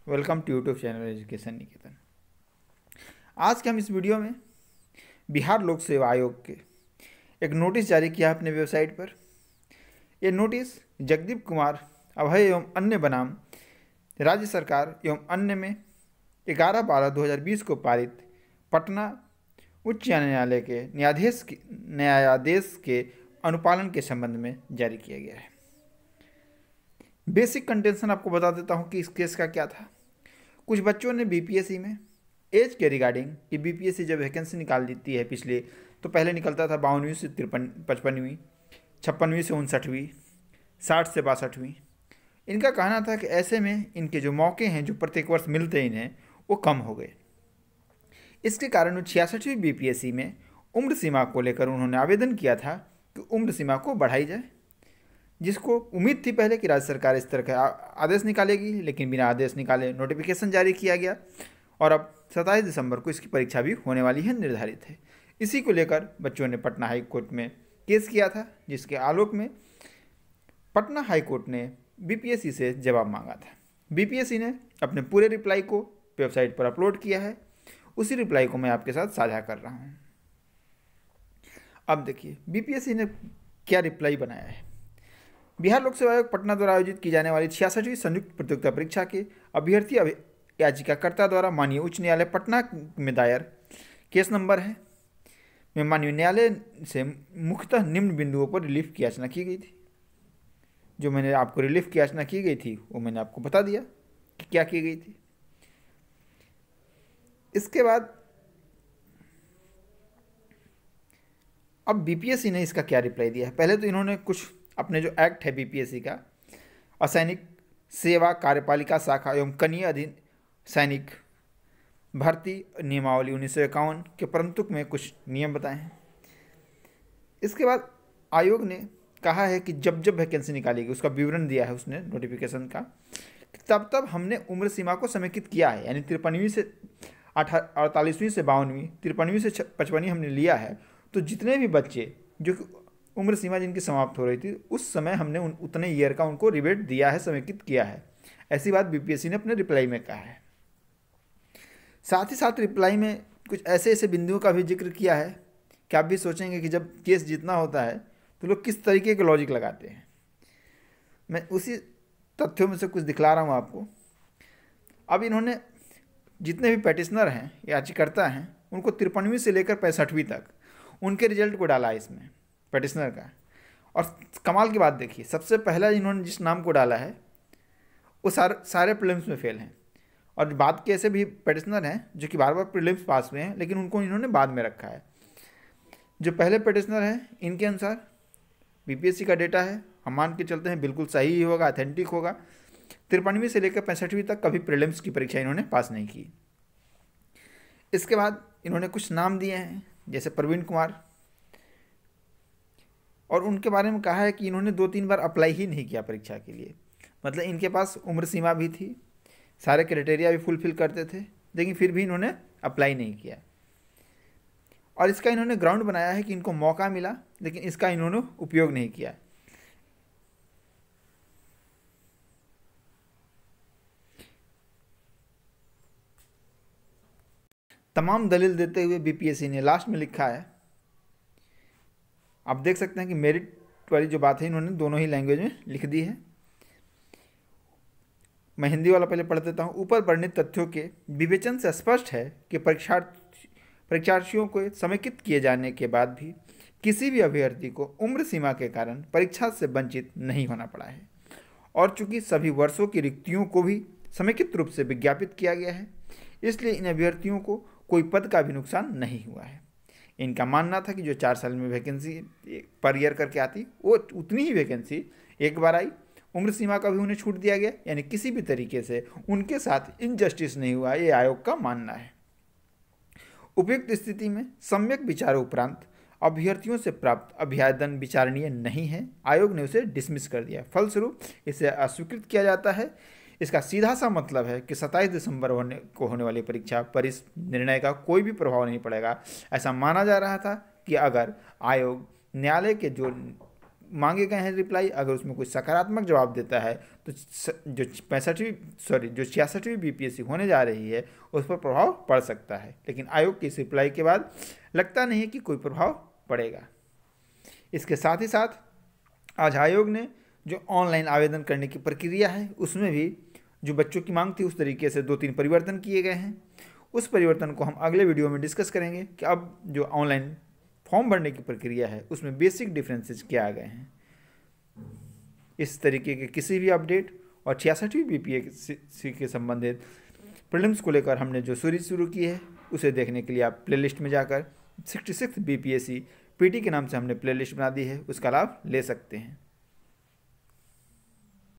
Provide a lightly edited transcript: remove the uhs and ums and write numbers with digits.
Welcome to YouTube channel education Niketan. आज के हम इस वीडियो में बिहार लोक सेवा आयोग के एक नोटिस जारी किया अपने वेबसाइट पर। यह नोटिस जगदीप कुमार अभय एवं अन्य बनाम राज्य सरकार एवं अन्य में 11/12/2020 को पारित पटना उच्च न्यायालय के न्यायादेश के अनुपालन के संबंध में जारी किया गया है। बेसिक कंटेंशन आपको बता देता हूं कि इस केस का क्या था। कुछ बच्चों ने बीपीएससी में एज के रिगार्डिंग कि बीपीएससी जब वैकेंसी निकाल देती है पिछले, तो पहले निकलता था 52वीं से 55वीं, 56वीं से 59वीं, 60 से 62वीं। इनका कहना था कि ऐसे में इनके जो मौके हैं जो प्रत्येक वर्ष मिलते इन्हें वो कम हो गए। इसके कारण 66वीं बीपीएससी में उम्र सीमा को लेकर उन्होंने आवेदन किया था कि उम्र सीमा को बढ़ाई जाए, जिसको उम्मीद थी पहले कि राज्य सरकार इस तरह का आदेश निकालेगी, लेकिन बिना आदेश निकाले नोटिफिकेशन जारी किया गया और अब 27 दिसंबर को इसकी परीक्षा भी होने वाली है, निर्धारित है। इसी को लेकर बच्चों ने पटना हाई कोर्ट में केस किया था, जिसके आलोक में पटना हाई कोर्ट ने बीपीएससी से जवाब मांगा था। बीपीएससी ने अपने पूरे रिप्लाई को वेबसाइट पर अपलोड किया है। उसी रिप्लाई को मैं आपके साथ साझा कर रहा हूँ। अब देखिए बीपीएससी ने क्या रिप्लाई बनाया है। बिहार लोक सेवा आयोग पटना द्वारा आयोजित की जाने वाली 66वीं संयुक्त प्रतियोगिता परीक्षा के अभ्यर्थी याचिकाकर्ता द्वारा माननीय उच्च न्यायालय पटना में दायर केस नंबर है में माननीय न्यायालय से मुख्यतः निम्न बिंदुओं पर रिलीफ की याचना की गई थी। जो मैंने आपको रिलीफ की याचना की गई थी वो मैंने आपको बता दिया कि क्या की गई थी। इसके बाद अब बीपीएससी ने इसका क्या रिप्लाई दिया है। पहले तो इन्होंने कुछ अपने जो एक्ट है बीपीएससी का, असैनिक सेवा कार्यपालिका शाखा एवं कनीय अधीन सैनिक भर्ती नियमावली 1951 के परंतुक में कुछ नियम बताए हैं। इसके बाद आयोग ने कहा है कि जब जब वैकेंसी निकालेगी उसका विवरण दिया है उसने नोटिफिकेशन का, तब तब हमने उम्र सीमा को समेकित किया है, यानी 53वीं से 48वीं से 52वीं, 53वीं से 55वीं हमने लिया है। तो जितने भी बच्चे जो उम्र सीमा जिनकी समाप्त हो रही थी उस समय हमने उतने ईयर का उनको रिबेट दिया है, समेकित किया है। ऐसी बात बीपीएससी ने अपने रिप्लाई में कहा है। साथ ही साथ रिप्लाई में कुछ ऐसे ऐसे बिंदुओं का भी जिक्र किया है कि आप भी सोचेंगे कि जब केस जीतना होता है तो लोग किस तरीके के लॉजिक लगाते हैं। मैं उसी तथ्यों में से कुछ दिखला रहा हूँ आपको। अब इन्होंने जितने भी पेटिशनर हैं, याचिकाकर्ता हैं, उनको 53वीं से लेकर 65वीं तक उनके रिजल्ट को डाला है इसमें पेटिशनर का। और कमाल की बात देखिए, सबसे पहला इन्होंने जिस नाम को डाला है वो सारे प्रीलिम्स में फेल हैं। और बात के ऐसे भी पेटिशनर हैं जो कि बार बार प्रीलिम्स पास हुए हैं, लेकिन उनको इन्होंने बाद में रखा है। जो पहले पेटिशनर हैं इनके अनुसार बीपीएससी का डेटा है, हम मान के चलते हैं बिल्कुल सही ही होगा, ऑथेंटिक होगा। 53वीं से लेकर 65वीं तक कभी प्रीलिम्स की परीक्षा इन्होंने पास नहीं की। इसके बाद इन्होंने कुछ नाम दिए हैं, जैसे प्रवीण कुमार, और उनके बारे में कहा है कि इन्होंने 2-3 बार अप्लाई ही नहीं किया परीक्षा के लिए। मतलब इनके पास उम्र सीमा भी थी, सारे क्राइटेरिया भी फुलफिल करते थे, लेकिन फिर भी इन्होंने अप्लाई नहीं किया। और इसका इन्होंने ग्राउंड बनाया है कि इनको मौका मिला, लेकिन इसका इन्होंने उपयोग नहीं किया। तमाम दलील देते हुए बीपीएससी ने लास्ट में लिखा है, आप देख सकते हैं कि मेरिट वाली जो बात है इन्होंने दोनों ही लैंग्वेज में लिख दी है। मैं हिंदी वाला पहले पढ़ देता हूँ। ऊपर वर्णित तथ्यों के विवेचन से स्पष्ट है कि परीक्षार्थियों को समेकित किए जाने के बाद भी किसी भी अभ्यर्थी को उम्र सीमा के कारण परीक्षा से वंचित नहीं होना पड़ा है। और चूंकि सभी वर्षों की रिक्तियों को भी समेकित रूप से विज्ञापित किया गया है, इसलिए इन अभ्यर्थियों को कोई पद का भी नुकसान नहीं हुआ है। इनका मानना था कि जो 4 साल में वैकेंसी पर ईयर करके आती वो उतनी ही वैकेंसी एक बार आई, उम्र सीमा का भी उन्हें छूट दिया गया, यानी किसी भी तरीके से उनके साथ इनजस्टिस नहीं हुआ, ये आयोग का मानना है। उपयुक्त स्थिति में सम्यक विचार उपरांत अभ्यर्थियों से प्राप्त अभ्यावेदन विचारणीय नहीं है, आयोग ने उसे डिसमिस कर दिया। फलस्वरूप इसे अस्वीकृत किया जाता है। इसका सीधा सा मतलब है कि 27 दिसंबर को होने वाली परीक्षा पर इस निर्णय का कोई भी प्रभाव नहीं पड़ेगा। ऐसा माना जा रहा था कि अगर आयोग न्यायालय के जो मांगे गए हैं रिप्लाई, अगर उसमें कोई सकारात्मक जवाब देता है तो जो 66वीं बीपीएससी होने जा रही है उस पर प्रभाव पड़ सकता है। लेकिन आयोग की इस रिप्लाई के बाद लगता नहीं है कि कोई प्रभाव पड़ेगा। इसके साथ ही साथ आज आयोग ने जो ऑनलाइन आवेदन करने की प्रक्रिया है उसमें भी जो बच्चों की मांग थी उस तरीके से 2-3 परिवर्तन किए गए हैं। उस परिवर्तन को हम अगले वीडियो में डिस्कस करेंगे कि अब जो ऑनलाइन फॉर्म भरने की प्रक्रिया है उसमें बेसिक डिफरेंसेस क्या आ गए हैं। इस तरीके के किसी भी अपडेट और 66वीं बीपीएससी के संबंधित प्रीलिम्स को लेकर हमने जो सीरीज शुरू की है उसे देखने के लिए आप प्लेलिस्ट में जाकर 66 बीपीएससी पीटी के नाम से हमने प्लेलिस्ट बना दी है, उसका लाभ ले सकते हैं।